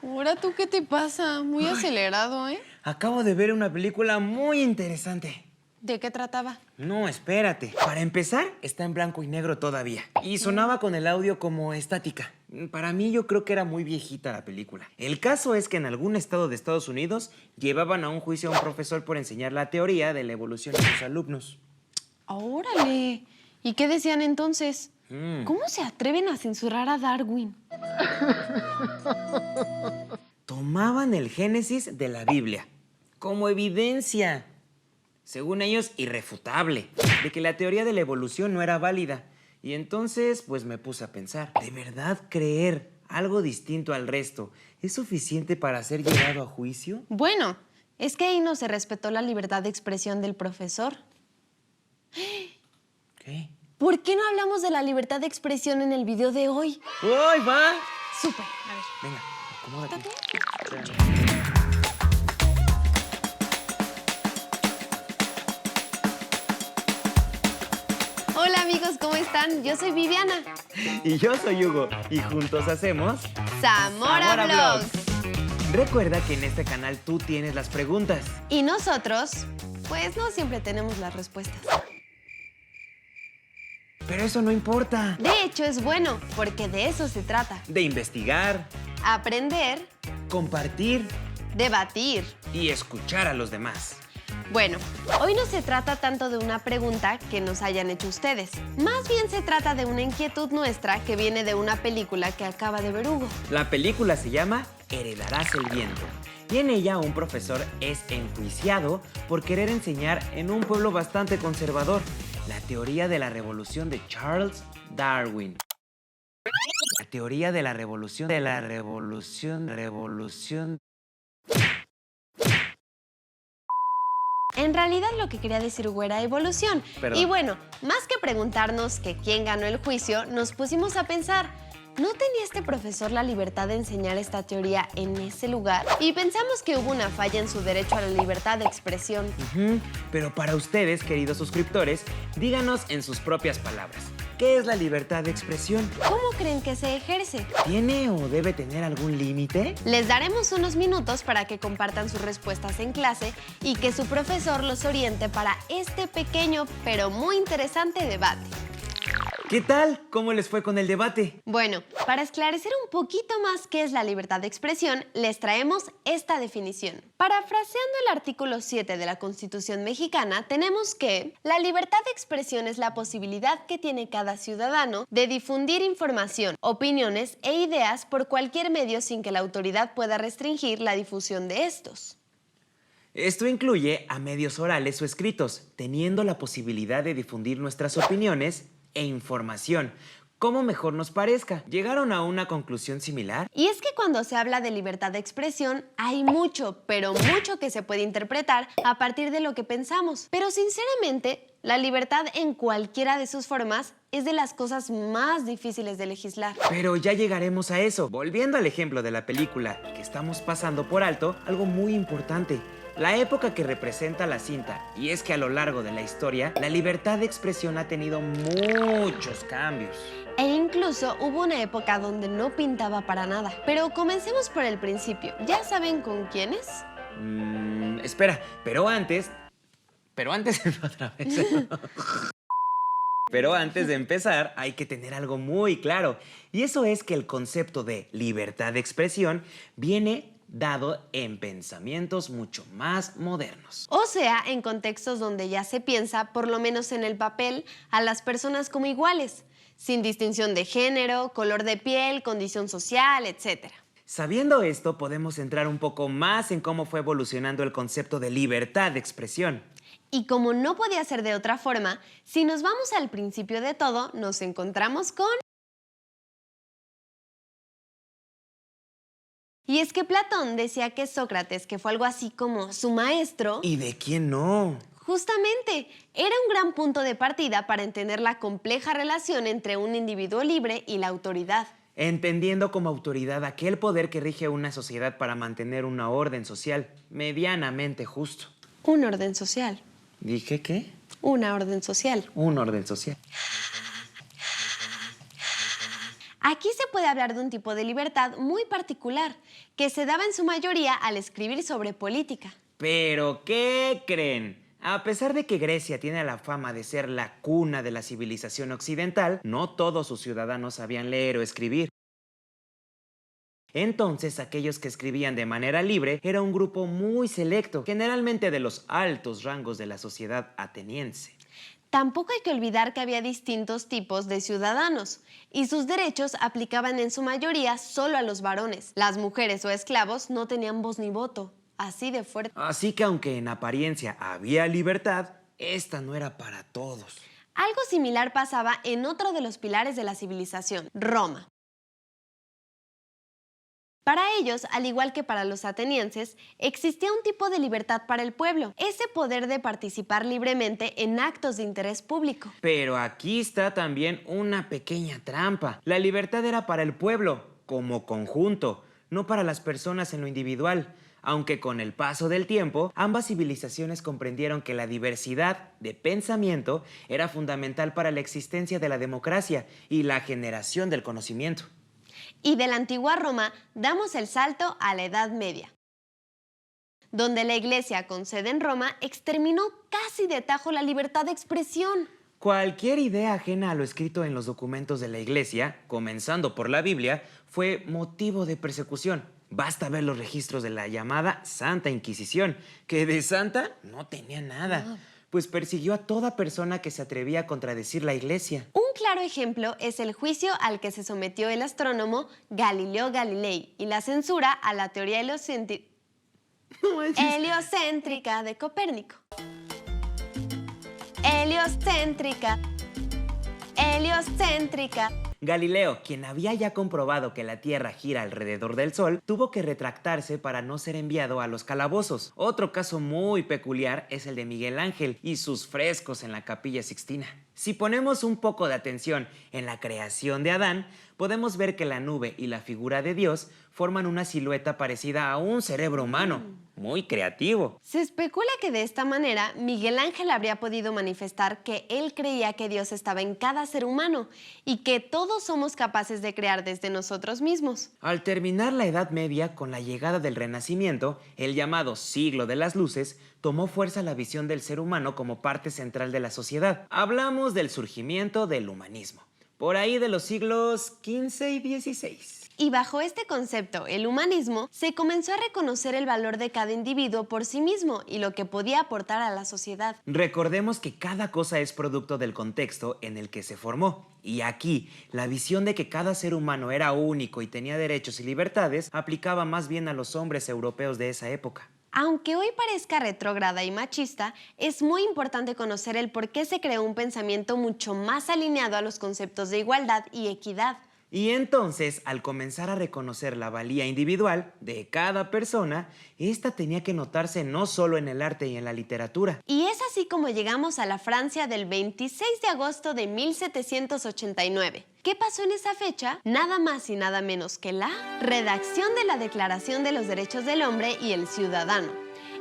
Ahora, ¿tú qué te pasa? Muy acelerado, ¿eh? Acabo de ver una película muy interesante. ¿De qué trataba? No, espérate. Para empezar, está en blanco y negro todavía. Y sonaba con el audio como estática. Para mí yo creo que era muy viejita la película. El caso es que en algún estado de Estados Unidos llevaban a un juicio a un profesor por enseñar la teoría de la evolución a sus alumnos. ¡Órale! ¿Y qué decían entonces? Mm. ¿Cómo se atreven a censurar a Darwin? Tomaban el Génesis de la Biblia como evidencia, según ellos, irrefutable, de que la teoría de la evolución no era válida. Y entonces, pues me puse a pensar, ¿de verdad creer algo distinto al resto es suficiente para ser llevado a juicio? Bueno, es que ahí no se respetó la libertad de expresión del profesor. ¿Qué? ¿Por qué no hablamos de la libertad de expresión en el video de hoy? ¡Uy, va! Súper, a ver. Venga, acomódate. Hola amigos, ¿cómo están? Yo soy Viviana. Y yo soy Hugo, y juntos hacemos... Zamora Vlogs. Recuerda que en este canal tú tienes las preguntas. Y nosotros, pues no siempre tenemos las respuestas. Pero eso no importa. De hecho, es bueno, porque de eso se trata. De investigar, Aprender, compartir debatir. y escuchar a los demás. Bueno, hoy no se trata tanto de una pregunta que nos hayan hecho ustedes. Más bien se trata de una inquietud nuestra que viene de una película que acaba de ver Hugo. La película se llama Heredarás el viento. Y en ella un profesor es enjuiciado por querer enseñar en un pueblo bastante conservador la teoría de la revolución de Charles Darwin. La teoría de la revolución, revolución. En realidad lo que quería decir Hugo era evolución. Perdón. Y bueno, más que preguntarnos que quién ganó el juicio, nos pusimos a pensar, ¿no tenía este profesor la libertad de enseñar esta teoría en ese lugar? Y pensamos que hubo una falla en su derecho a la libertad de expresión. Pero para ustedes, queridos suscriptores, díganos en sus propias palabras, ¿qué es la libertad de expresión? ¿Cómo creen que se ejerce? ¿Tiene o debe tener algún límite? Les daremos unos minutos para que compartan sus respuestas en clase y que su profesor los oriente para este pequeño pero muy interesante debate. ¿Qué tal? ¿Cómo les fue con el debate? Bueno, para esclarecer un poquito más qué es la libertad de expresión, les traemos esta definición. Parafraseando el artículo 7 de la Constitución mexicana, tenemos que la libertad de expresión es la posibilidad que tiene cada ciudadano de difundir información, opiniones e ideas por cualquier medio sin que la autoridad pueda restringir la difusión de estos. Esto incluye a medios orales o escritos, teniendo la posibilidad de difundir nuestras opiniones e información, como mejor nos parezca. ¿Llegaron a una conclusión similar? Y es que cuando se habla de libertad de expresión, hay mucho, pero mucho que se puede interpretar a partir de lo que pensamos. Pero sinceramente, la libertad en cualquiera de sus formas es de las cosas más difíciles de legislar. Pero ya llegaremos a eso. Volviendo al ejemplo de la película que estamos pasando por alto, algo muy importante. La época que representa la cinta, y es que a lo largo de la historia, la libertad de expresión ha tenido muchos cambios. E incluso hubo una época donde no pintaba para nada. Pero comencemos por el principio. ¿Ya saben con quiénes? Espera, pero antes otra vez. Pero antes de empezar, hay que tener algo muy claro. Y eso es que el concepto de libertad de expresión viene dado en pensamientos mucho más modernos. O sea, en contextos donde ya se piensa, por lo menos en el papel, a las personas como iguales, sin distinción de género, color de piel, condición social, etc. Sabiendo esto, podemos entrar un poco más en cómo fue evolucionando el concepto de libertad de expresión. Y como no podía ser de otra forma, si nos vamos al principio de todo, nos encontramos con... Y es que Platón decía que Sócrates, que fue algo así como su maestro... ¿Y de quién no? Justamente, era un gran punto de partida para entender la compleja relación entre un individuo libre y la autoridad. Entendiendo como autoridad aquel poder que rige una sociedad para mantener una orden social medianamente justo. Un orden social. ¿Dije qué? Una orden social. Un orden social. Aquí se puede hablar de un tipo de libertad muy particular, que se daba en su mayoría al escribir sobre política. ¿Pero qué creen? A pesar de que Grecia tiene la fama de ser la cuna de la civilización occidental, no todos sus ciudadanos sabían leer o escribir. Entonces, aquellos que escribían de manera libre era un grupo muy selecto, generalmente de los altos rangos de la sociedad ateniense. Tampoco hay que olvidar que había distintos tipos de ciudadanos, y sus derechos aplicaban en su mayoría solo a los varones. Las mujeres o esclavos no tenían voz ni voto, así de fuerte. Así que aunque en apariencia había libertad, esta no era para todos. Algo similar pasaba en otro de los pilares de la civilización, Roma. Para ellos, al igual que para los atenienses, existía un tipo de libertad para el pueblo, ese poder de participar libremente en actos de interés público. Pero aquí está también una pequeña trampa. La libertad era para el pueblo, como conjunto, no para las personas en lo individual. Aunque con el paso del tiempo, ambas civilizaciones comprendieron que la diversidad de pensamiento era fundamental para la existencia de la democracia y la generación del conocimiento. Y de la antigua Roma damos el salto a la Edad Media, donde la Iglesia con sede en Roma exterminó casi de tajo la libertad de expresión. Cualquier idea ajena a lo escrito en los documentos de la Iglesia, comenzando por la Biblia, fue motivo de persecución. Basta ver los registros de la llamada Santa Inquisición, que de santa no tenía nada, pues persiguió a toda persona que se atrevía a contradecir la Iglesia. Un claro ejemplo es el juicio al que se sometió el astrónomo Galileo Galilei y la censura a la teoría heliocéntrica de Copérnico. Heliocéntrica. Galileo, quien había ya comprobado que la Tierra gira alrededor del Sol, tuvo que retractarse para no ser enviado a los calabozos. Otro caso muy peculiar es el de Miguel Ángel y sus frescos en la Capilla Sixtina. Si ponemos un poco de atención en la creación de Adán, podemos ver que la nube y la figura de Dios forman una silueta parecida a un cerebro humano. Muy creativo. Se especula que de esta manera Miguel Ángel habría podido manifestar que él creía que Dios estaba en cada ser humano y que todos somos capaces de crear desde nosotros mismos. Al terminar la Edad Media, con la llegada del Renacimiento, el llamado Siglo de las Luces, tomó fuerza la visión del ser humano como parte central de la sociedad. Hablamos del surgimiento del humanismo, por ahí de los siglos XV y XVI. Y bajo este concepto, el humanismo, se comenzó a reconocer el valor de cada individuo por sí mismo y lo que podía aportar a la sociedad. Recordemos que cada cosa es producto del contexto en el que se formó. Y aquí, la visión de que cada ser humano era único y tenía derechos y libertades aplicaba más bien a los hombres europeos de esa época. Aunque hoy parezca retrógrada y machista, es muy importante conocer el por qué se creó un pensamiento mucho más alineado a los conceptos de igualdad y equidad. Y entonces, al comenzar a reconocer la valía individual de cada persona, esta tenía que notarse no solo en el arte y en la literatura. Y es así como llegamos a la Francia del 26 de agosto de 1789. ¿Qué pasó en esa fecha? Nada más y nada menos que la redacción de la Declaración de los Derechos del Hombre y el Ciudadano.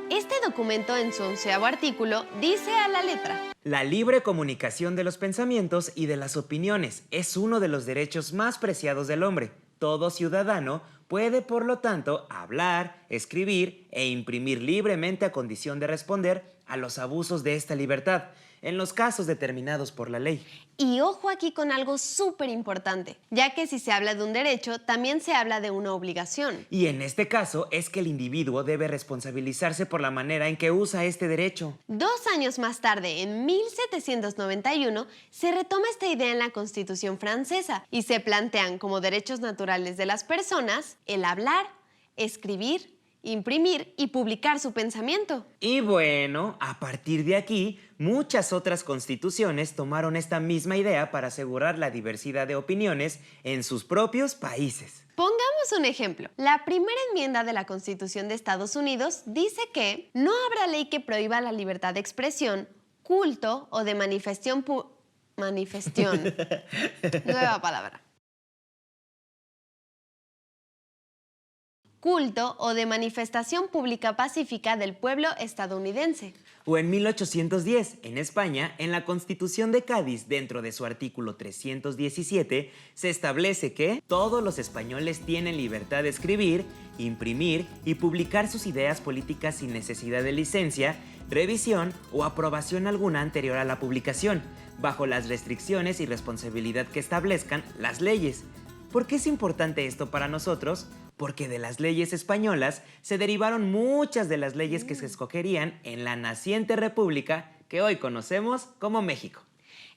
Este documento, en su 11º artículo, dice a la letra: la libre comunicación de los pensamientos y de las opiniones es uno de los derechos más preciados del hombre. Todo ciudadano puede, por lo tanto, hablar, escribir e imprimir libremente a condición de responder a los abusos de esta libertad, en los casos determinados por la ley. Y ojo aquí con algo súper importante, ya que si se habla de un derecho, también se habla de una obligación. Y en este caso es que el individuo debe responsabilizarse por la manera en que usa este derecho. 2 años más tarde, en 1791, se retoma esta idea en la Constitución francesa y se plantean como derechos naturales de las personas el hablar, escribir, imprimir y publicar su pensamiento. Y bueno, a partir de aquí, muchas otras constituciones tomaron esta misma idea para asegurar la diversidad de opiniones en sus propios países. Pongamos un ejemplo. La primera enmienda de la Constitución de Estados Unidos dice que no habrá ley que prohíba la libertad de expresión, culto o de manifestación Nueva palabra. culto o de manifestación pública pacífica del pueblo estadounidense. O en 1810, en España, en la Constitución de Cádiz, dentro de su artículo 317, se establece que todos los españoles tienen libertad de escribir, imprimir y publicar sus ideas políticas sin necesidad de licencia, revisión o aprobación alguna anterior a la publicación, bajo las restricciones y responsabilidad que establezcan las leyes. ¿Por qué es importante esto para nosotros? Porque de las leyes españolas se derivaron muchas de las leyes que se escogerían en la naciente república que hoy conocemos como México.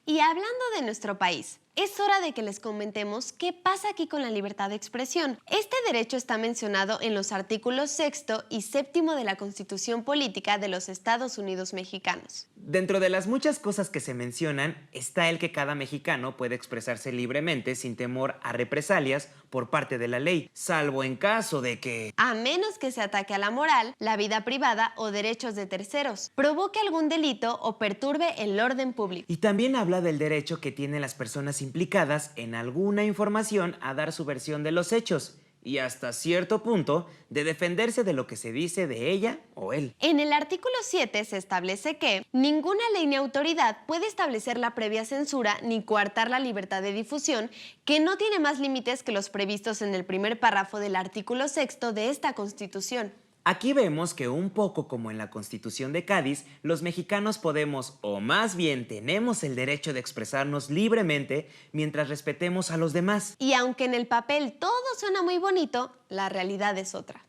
Y hablando de nuestro país, es hora de que les comentemos qué pasa aquí con la libertad de expresión. Este derecho está mencionado en los artículos 6 y 7 de la Constitución Política de los Estados Unidos Mexicanos. Dentro de las muchas cosas que se mencionan está el que cada mexicano puede expresarse libremente sin temor a represalias por parte de la ley, salvo en caso de que, a menos que se ataque a la moral, la vida privada o derechos de terceros, provoque algún delito o perturbe el orden público. Y también habla del derecho que tienen las personas implicadas en alguna información a dar su versión de los hechos y hasta cierto punto de defenderse de lo que se dice de ella o él. En el artículo 7 se establece que ninguna ley ni autoridad puede establecer la previa censura ni coartar la libertad de difusión, que no tiene más límites que los previstos en el primer párrafo del artículo 6 de esta Constitución. Aquí vemos que un poco como en la Constitución de Cádiz, los mexicanos podemos, o más bien tenemos el derecho de expresarnos libremente mientras respetemos a los demás. Y aunque en el papel todo suena muy bonito, la realidad es otra.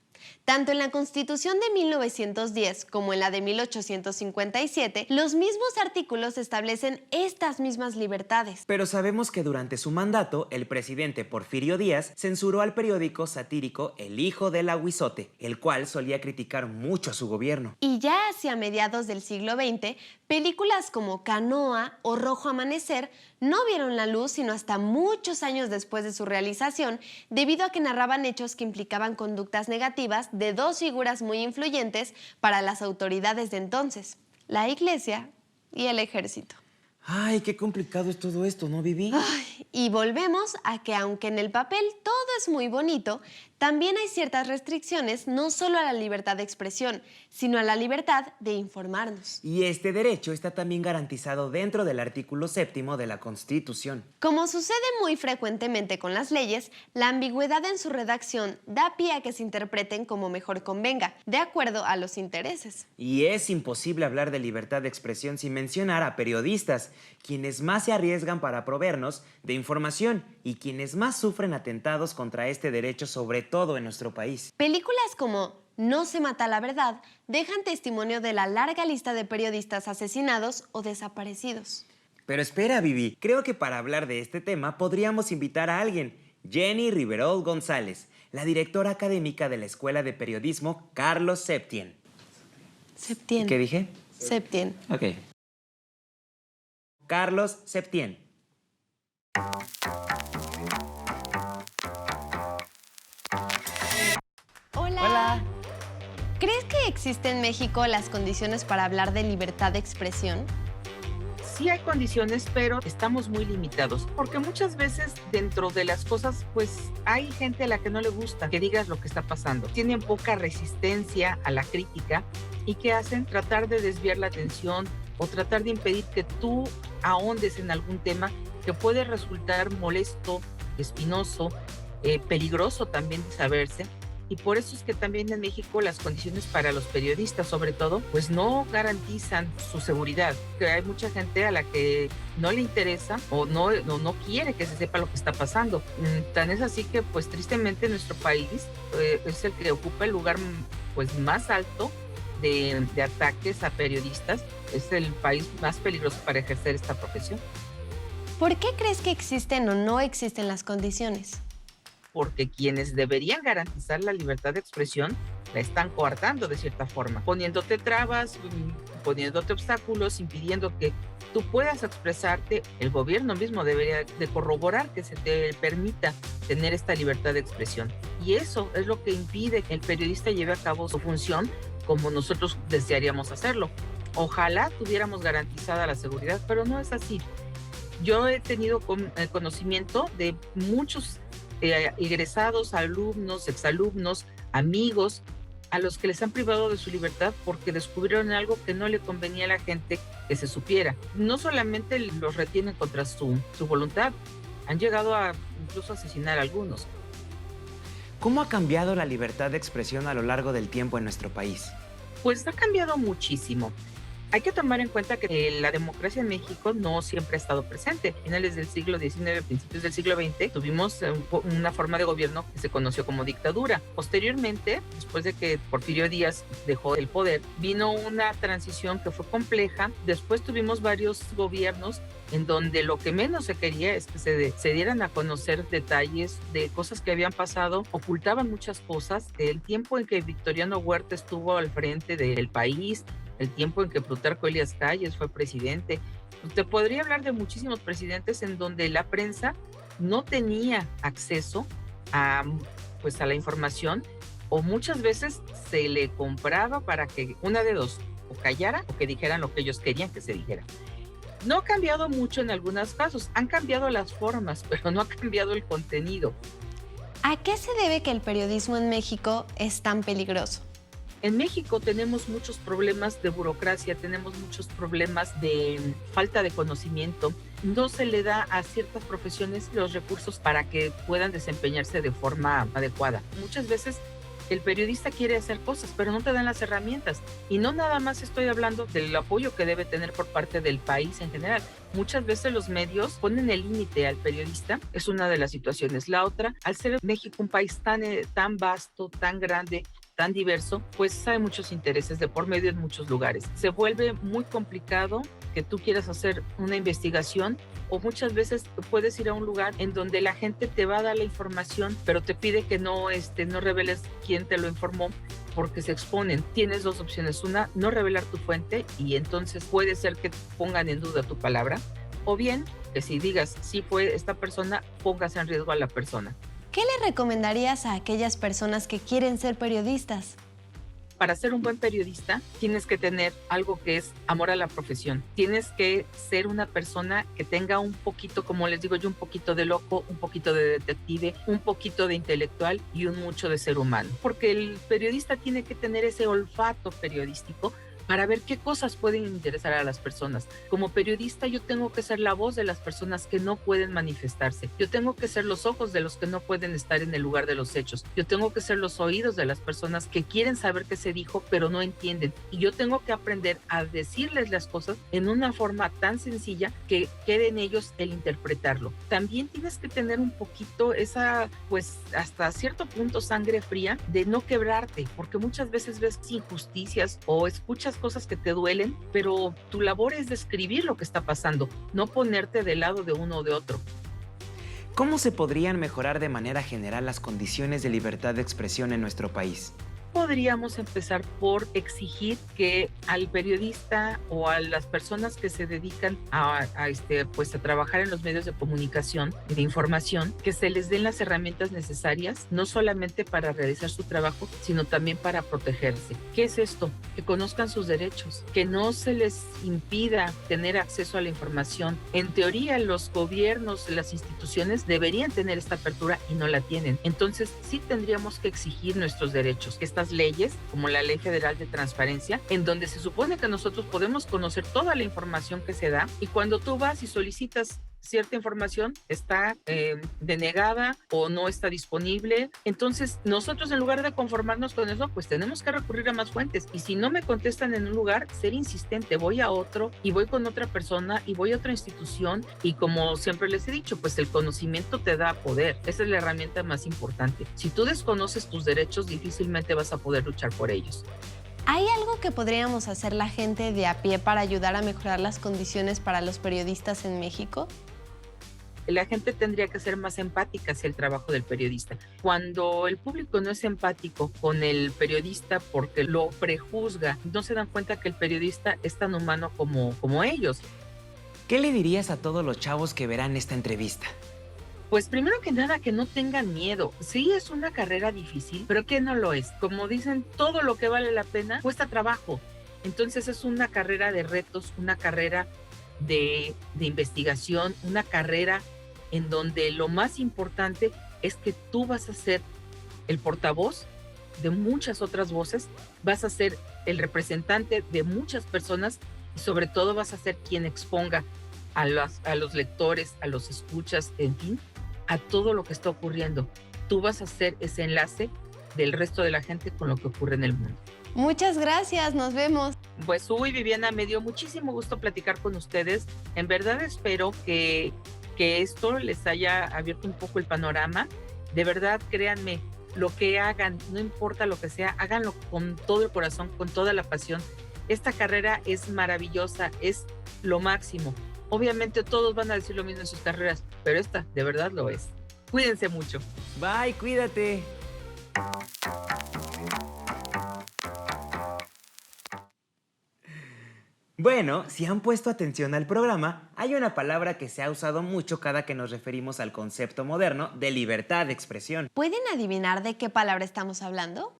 Tanto en la Constitución de 1910 como en la de 1857, los mismos artículos establecen estas mismas libertades. Pero sabemos que durante su mandato, el presidente Porfirio Díaz censuró al periódico satírico El Hijo del Aguizote, el cual solía criticar mucho a su gobierno. Y ya hacia mediados del siglo XX, películas como Canoa o Rojo Amanecer no vieron la luz sino hasta muchos años después de su realización, debido a que narraban hechos que implicaban conductas negativas de dos figuras muy influyentes para las autoridades de entonces, la Iglesia y el Ejército. Ay, qué complicado es todo esto, ¿no, Vivi? Y volvemos a que aunque en el papel todo es muy bonito, también hay ciertas restricciones no solo a la libertad de expresión, sino a la libertad de informarnos. Y este derecho está también garantizado dentro del artículo 7 de la Constitución. Como sucede muy frecuentemente con las leyes, la ambigüedad en su redacción da pie a que se interpreten como mejor convenga, de acuerdo a los intereses. Y es imposible hablar de libertad de expresión sin mencionar a periodistas, quienes más se arriesgan para proveernos de información y quienes más sufren atentados contra este derecho, sobre todo en nuestro país. Películas como No se mata la verdad dejan testimonio de la larga lista de periodistas asesinados o desaparecidos. Pero espera, Vivi, creo que para hablar de este tema podríamos invitar a alguien, Jenny Riverol González, la directora académica de la Escuela de Periodismo Carlos Septién. Septién. ¿Qué dije? Septién. Ok. Carlos Septién. Hola. Hola. ¿Crees que existen en México las condiciones para hablar de libertad de expresión? Sí hay condiciones, pero estamos muy limitados, porque muchas veces dentro de las cosas, pues hay gente a la que no le gusta que digas lo que está pasando. Tienen poca resistencia a la crítica y ¿qué hacen? Tratar de desviar la atención o tratar de impedir que tú ahondes en algún tema que puede resultar molesto, espinoso, peligroso también de saberse. Y por eso es que también en México las condiciones para los periodistas, sobre todo, pues no garantizan su seguridad. Que hay mucha gente a la que no le interesa o no quiere que se sepa lo que está pasando. Tan es así que, pues tristemente, nuestro país es el que ocupa el lugar pues más alto de ataques a periodistas. Es el país más peligroso para ejercer esta profesión. ¿Por qué crees que existen o no existen las condiciones? Porque quienes deberían garantizar la libertad de expresión la están coartando de cierta forma, poniéndote trabas, poniéndote obstáculos, impidiendo que tú puedas expresarte. El gobierno mismo debería de corroborar que se te permita tener esta libertad de expresión. Y eso es lo que impide que el periodista lleve a cabo su función como nosotros desearíamos hacerlo. Ojalá tuviéramos garantizada la seguridad, pero no es así. Yo he tenido conocimiento de muchos egresados, alumnos, exalumnos, amigos, a los que les han privado de su libertad porque descubrieron algo que no le convenía a la gente que se supiera. No solamente los retienen contra su voluntad, han llegado a incluso asesinar a algunos. ¿Cómo ha cambiado la libertad de expresión a lo largo del tiempo en nuestro país? Pues ha cambiado muchísimo. Hay que tomar en cuenta que la democracia en México no siempre ha estado presente. A finales del siglo XIX, principios del siglo XX, tuvimos una forma de gobierno que se conoció como dictadura. Posteriormente, después de que Porfirio Díaz dejó el poder, vino una transición que fue compleja. Después tuvimos varios gobiernos en donde lo que menos se quería es que se dieran a conocer detalles de cosas que habían pasado, ocultaban muchas cosas. El tiempo en que Victoriano Huerta estuvo al frente del país, el tiempo en que Plutarco Elías Calles fue presidente. Te podría hablar de muchísimos presidentes en donde la prensa no tenía acceso a la información, o muchas veces se le compraba para que una de dos, o callara o que dijeran lo que ellos querían que se dijera. No ha cambiado mucho en algunos casos, han cambiado las formas, pero no ha cambiado el contenido. ¿A qué se debe que el periodismo en México es tan peligroso? En México tenemos muchos problemas de burocracia, tenemos muchos problemas de falta de conocimiento. No se le da a ciertas profesiones los recursos para que puedan desempeñarse de forma adecuada. Muchas veces el periodista quiere hacer cosas, pero no te dan las herramientas. Y no nada más estoy hablando del apoyo que debe tener por parte del país en general. Muchas veces los medios ponen el límite al periodista, es una de las situaciones. La otra, al ser México un país tan vasto, tan grande, tan diverso, pues hay muchos intereses de por medio en muchos lugares. Se vuelve muy complicado que tú quieras hacer una investigación, o muchas veces puedes ir a un lugar en donde la gente te va a dar la información, pero te pide que no reveles quién te lo informó, porque se exponen. Tienes dos opciones: una, no revelar tu fuente, y entonces puede ser que pongan en duda tu palabra, o bien que si digas sí fue esta persona, pongas en riesgo a la persona. ¿Qué le recomendarías a aquellas personas que quieren ser periodistas? Para ser un buen periodista tienes que tener algo que es amor a la profesión. Tienes que ser una persona que tenga un poquito, como les digo yo, un poquito de loco, un poquito de detective, un poquito de intelectual y un mucho de ser humano. Porque el periodista tiene que tener ese olfato periodístico para ver qué cosas pueden interesar a las personas. Como periodista yo tengo que ser la voz de las personas que no pueden manifestarse. Yo tengo que ser los ojos de los que no pueden estar en el lugar de los hechos. Yo tengo que ser los oídos de las personas que quieren saber qué se dijo pero no entienden. Y yo tengo que aprender a decirles las cosas en una forma tan sencilla que quede en ellos el interpretarlo. También tienes que tener un poquito esa, hasta cierto punto, sangre fría de no quebrarte, porque muchas veces ves injusticias o escuchas cosas que te duelen, pero tu labor es describir lo que está pasando, no ponerte del lado de uno o de otro. ¿Cómo se podrían mejorar de manera general las condiciones de libertad de expresión en nuestro país? Podríamos empezar por exigir que al periodista o a las personas que se dedican a trabajar en los medios de comunicación y de información, que se les den las herramientas necesarias, no solamente para realizar su trabajo, sino también para protegerse. ¿Qué es esto? Que conozcan sus derechos, que no se les impida tener acceso a la información. En teoría, los gobiernos, las instituciones deberían tener esta apertura y no la tienen. Entonces, sí tendríamos que exigir nuestros derechos, que estas leyes, como la Ley Federal de Transparencia, en donde se supone que nosotros podemos conocer toda la información que se da, y cuando tú vas y solicitas cierta información está denegada o no está disponible. Entonces nosotros, en lugar de conformarnos con eso, pues tenemos que recurrir a más fuentes, y si no me contestan en un lugar, ser insistente, voy a otro y voy con otra persona y voy a otra institución, y como siempre les he dicho, pues el conocimiento te da poder. Esa es la herramienta más importante. Si tú desconoces tus derechos, difícilmente vas a poder luchar por ellos. ¿Hay algo que podríamos hacer la gente de a pie para ayudar a mejorar las condiciones para los periodistas en México? La gente tendría que ser más empática hacia el trabajo del periodista. Cuando el público no es empático con el periodista porque lo prejuzga, no se dan cuenta que el periodista es tan humano como ellos. ¿Qué le dirías a todos los chavos que verán esta entrevista? Pues primero que nada, que no tengan miedo. Sí, es una carrera difícil, pero que no lo es. Como dicen, todo lo que vale la pena cuesta trabajo. Entonces es una carrera de retos, una carrera de investigación, una carrera en donde lo más importante es que tú vas a ser el portavoz de muchas otras voces, vas a ser el representante de muchas personas y sobre todo vas a ser quien exponga a los lectores, a los escuchas, en fin, a todo lo que está ocurriendo. Tú vas a ser ese enlace del resto de la gente con lo que ocurre en el mundo. Muchas gracias, nos vemos. Pues Viviana, me dio muchísimo gusto platicar con ustedes. En verdad espero que esto les haya abierto un poco el panorama. De verdad, créanme, lo que hagan, no importa lo que sea, háganlo con todo el corazón, con toda la pasión. Esta carrera es maravillosa, es lo máximo. Obviamente todos van a decir lo mismo en sus carreras, pero esta de verdad lo es. Cuídense mucho. Bye, cuídate. Bueno, si han puesto atención al programa, hay una palabra que se ha usado mucho cada que nos referimos al concepto moderno de libertad de expresión. ¿Pueden adivinar de qué palabra estamos hablando?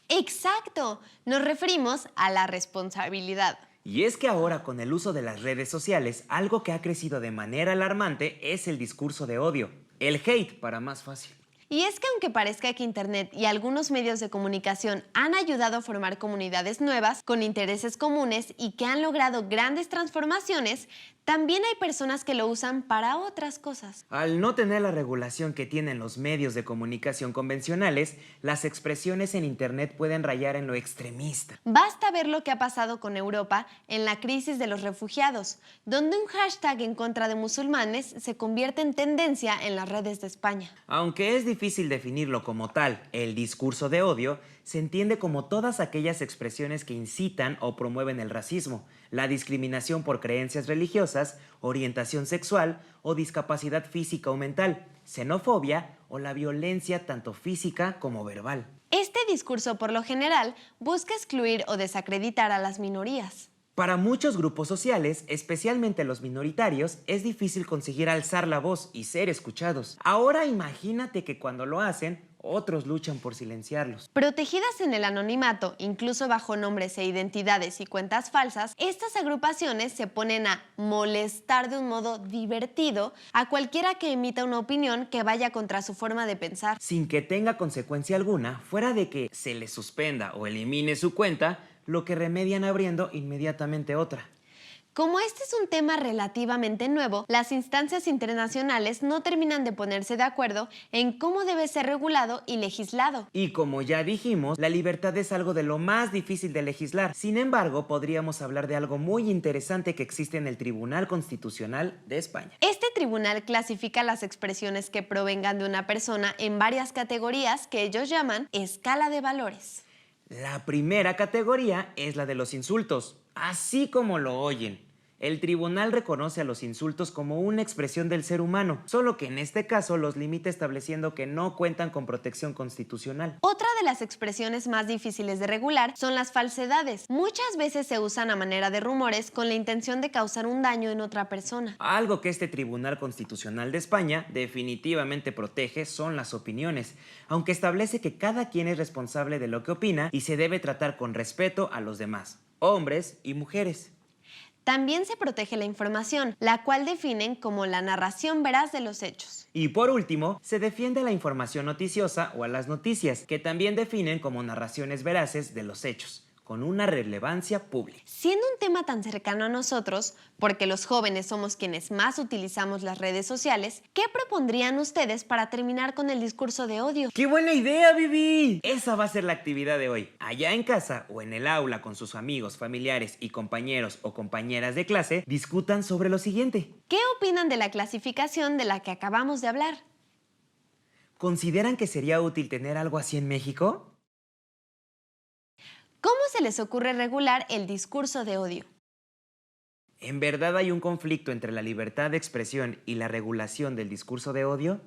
¡Exacto! Nos referimos a la responsabilidad. Y es que ahora con el uso de las redes sociales, algo que ha crecido de manera alarmante es el discurso de odio, el hate para más fácil. Y es que aunque parezca que Internet y algunos medios de comunicación han ayudado a formar comunidades nuevas con intereses comunes y que han logrado grandes transformaciones, también hay personas que lo usan para otras cosas. Al no tener la regulación que tienen los medios de comunicación convencionales, las expresiones en Internet pueden rayar en lo extremista. Basta ver lo que ha pasado con Europa en la crisis de los refugiados, donde un hashtag en contra de musulmanes se convierte en tendencia en las redes de España. Aunque es difícil definirlo como tal, el discurso de odio se entiende como todas aquellas expresiones que incitan o promueven el racismo, la discriminación por creencias religiosas, orientación sexual o discapacidad física o mental, xenofobia o la violencia tanto física como verbal. Este discurso, por lo general, busca excluir o desacreditar a las minorías. Para muchos grupos sociales, especialmente los minoritarios, es difícil conseguir alzar la voz y ser escuchados. Ahora imagínate que cuando lo hacen, otros luchan por silenciarlos. Protegidas en el anonimato, incluso bajo nombres e identidades y cuentas falsas, estas agrupaciones se ponen a molestar de un modo divertido a cualquiera que emita una opinión que vaya contra su forma de pensar. Sin que tenga consecuencia alguna, fuera de que se le suspenda o elimine su cuenta, lo que remedian abriendo inmediatamente otra. Como este es un tema relativamente nuevo, las instancias internacionales no terminan de ponerse de acuerdo en cómo debe ser regulado y legislado. Y como ya dijimos, la libertad es algo de lo más difícil de legislar. Sin embargo, podríamos hablar de algo muy interesante que existe en el Tribunal Constitucional de España. Este tribunal clasifica las expresiones que provengan de una persona en varias categorías que ellos llaman escala de valores. La primera categoría es la de los insultos, así como lo oyen. El tribunal reconoce a los insultos como una expresión del ser humano, solo que en este caso los limita estableciendo que no cuentan con protección constitucional. Otra de las expresiones más difíciles de regular son las falsedades. Muchas veces se usan a manera de rumores con la intención de causar un daño en otra persona. Algo que este Tribunal Constitucional de España definitivamente protege son las opiniones, aunque establece que cada quien es responsable de lo que opina y se debe tratar con respeto a los demás, hombres y mujeres. También se protege la información, la cual definen como la narración veraz de los hechos. Y por último, se defiende la información noticiosa o a las noticias, que también definen como narraciones veraces de los hechos, con una relevancia pública. Siendo un tema tan cercano a nosotros, porque los jóvenes somos quienes más utilizamos las redes sociales, ¿qué propondrían ustedes para terminar con el discurso de odio? ¡Qué buena idea, Vivi! Esa va a ser la actividad de hoy. Allá en casa o en el aula con sus amigos, familiares y compañeros o compañeras de clase, discutan sobre lo siguiente. ¿Qué opinan de la clasificación de la que acabamos de hablar? ¿Consideran que sería útil tener algo así en México? ¿Cómo se les ocurre regular el discurso de odio? ¿En verdad hay un conflicto entre la libertad de expresión y la regulación del discurso de odio?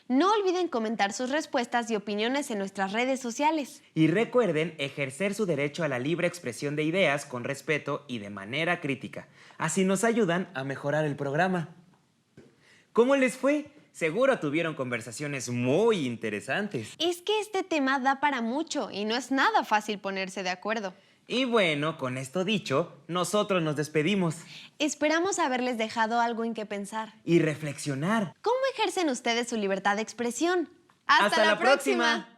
No olviden comentar sus respuestas y opiniones en nuestras redes sociales. Y recuerden ejercer su derecho a la libre expresión de ideas con respeto y de manera crítica. Así nos ayudan a mejorar el programa. ¿Cómo les fue? Seguro tuvieron conversaciones muy interesantes. Es que este tema da para mucho y no es nada fácil ponerse de acuerdo. Y bueno, con esto dicho, nosotros nos despedimos. Esperamos haberles dejado algo en qué pensar. Y reflexionar. ¿Cómo ejercen ustedes su libertad de expresión? ¡Hasta la próxima!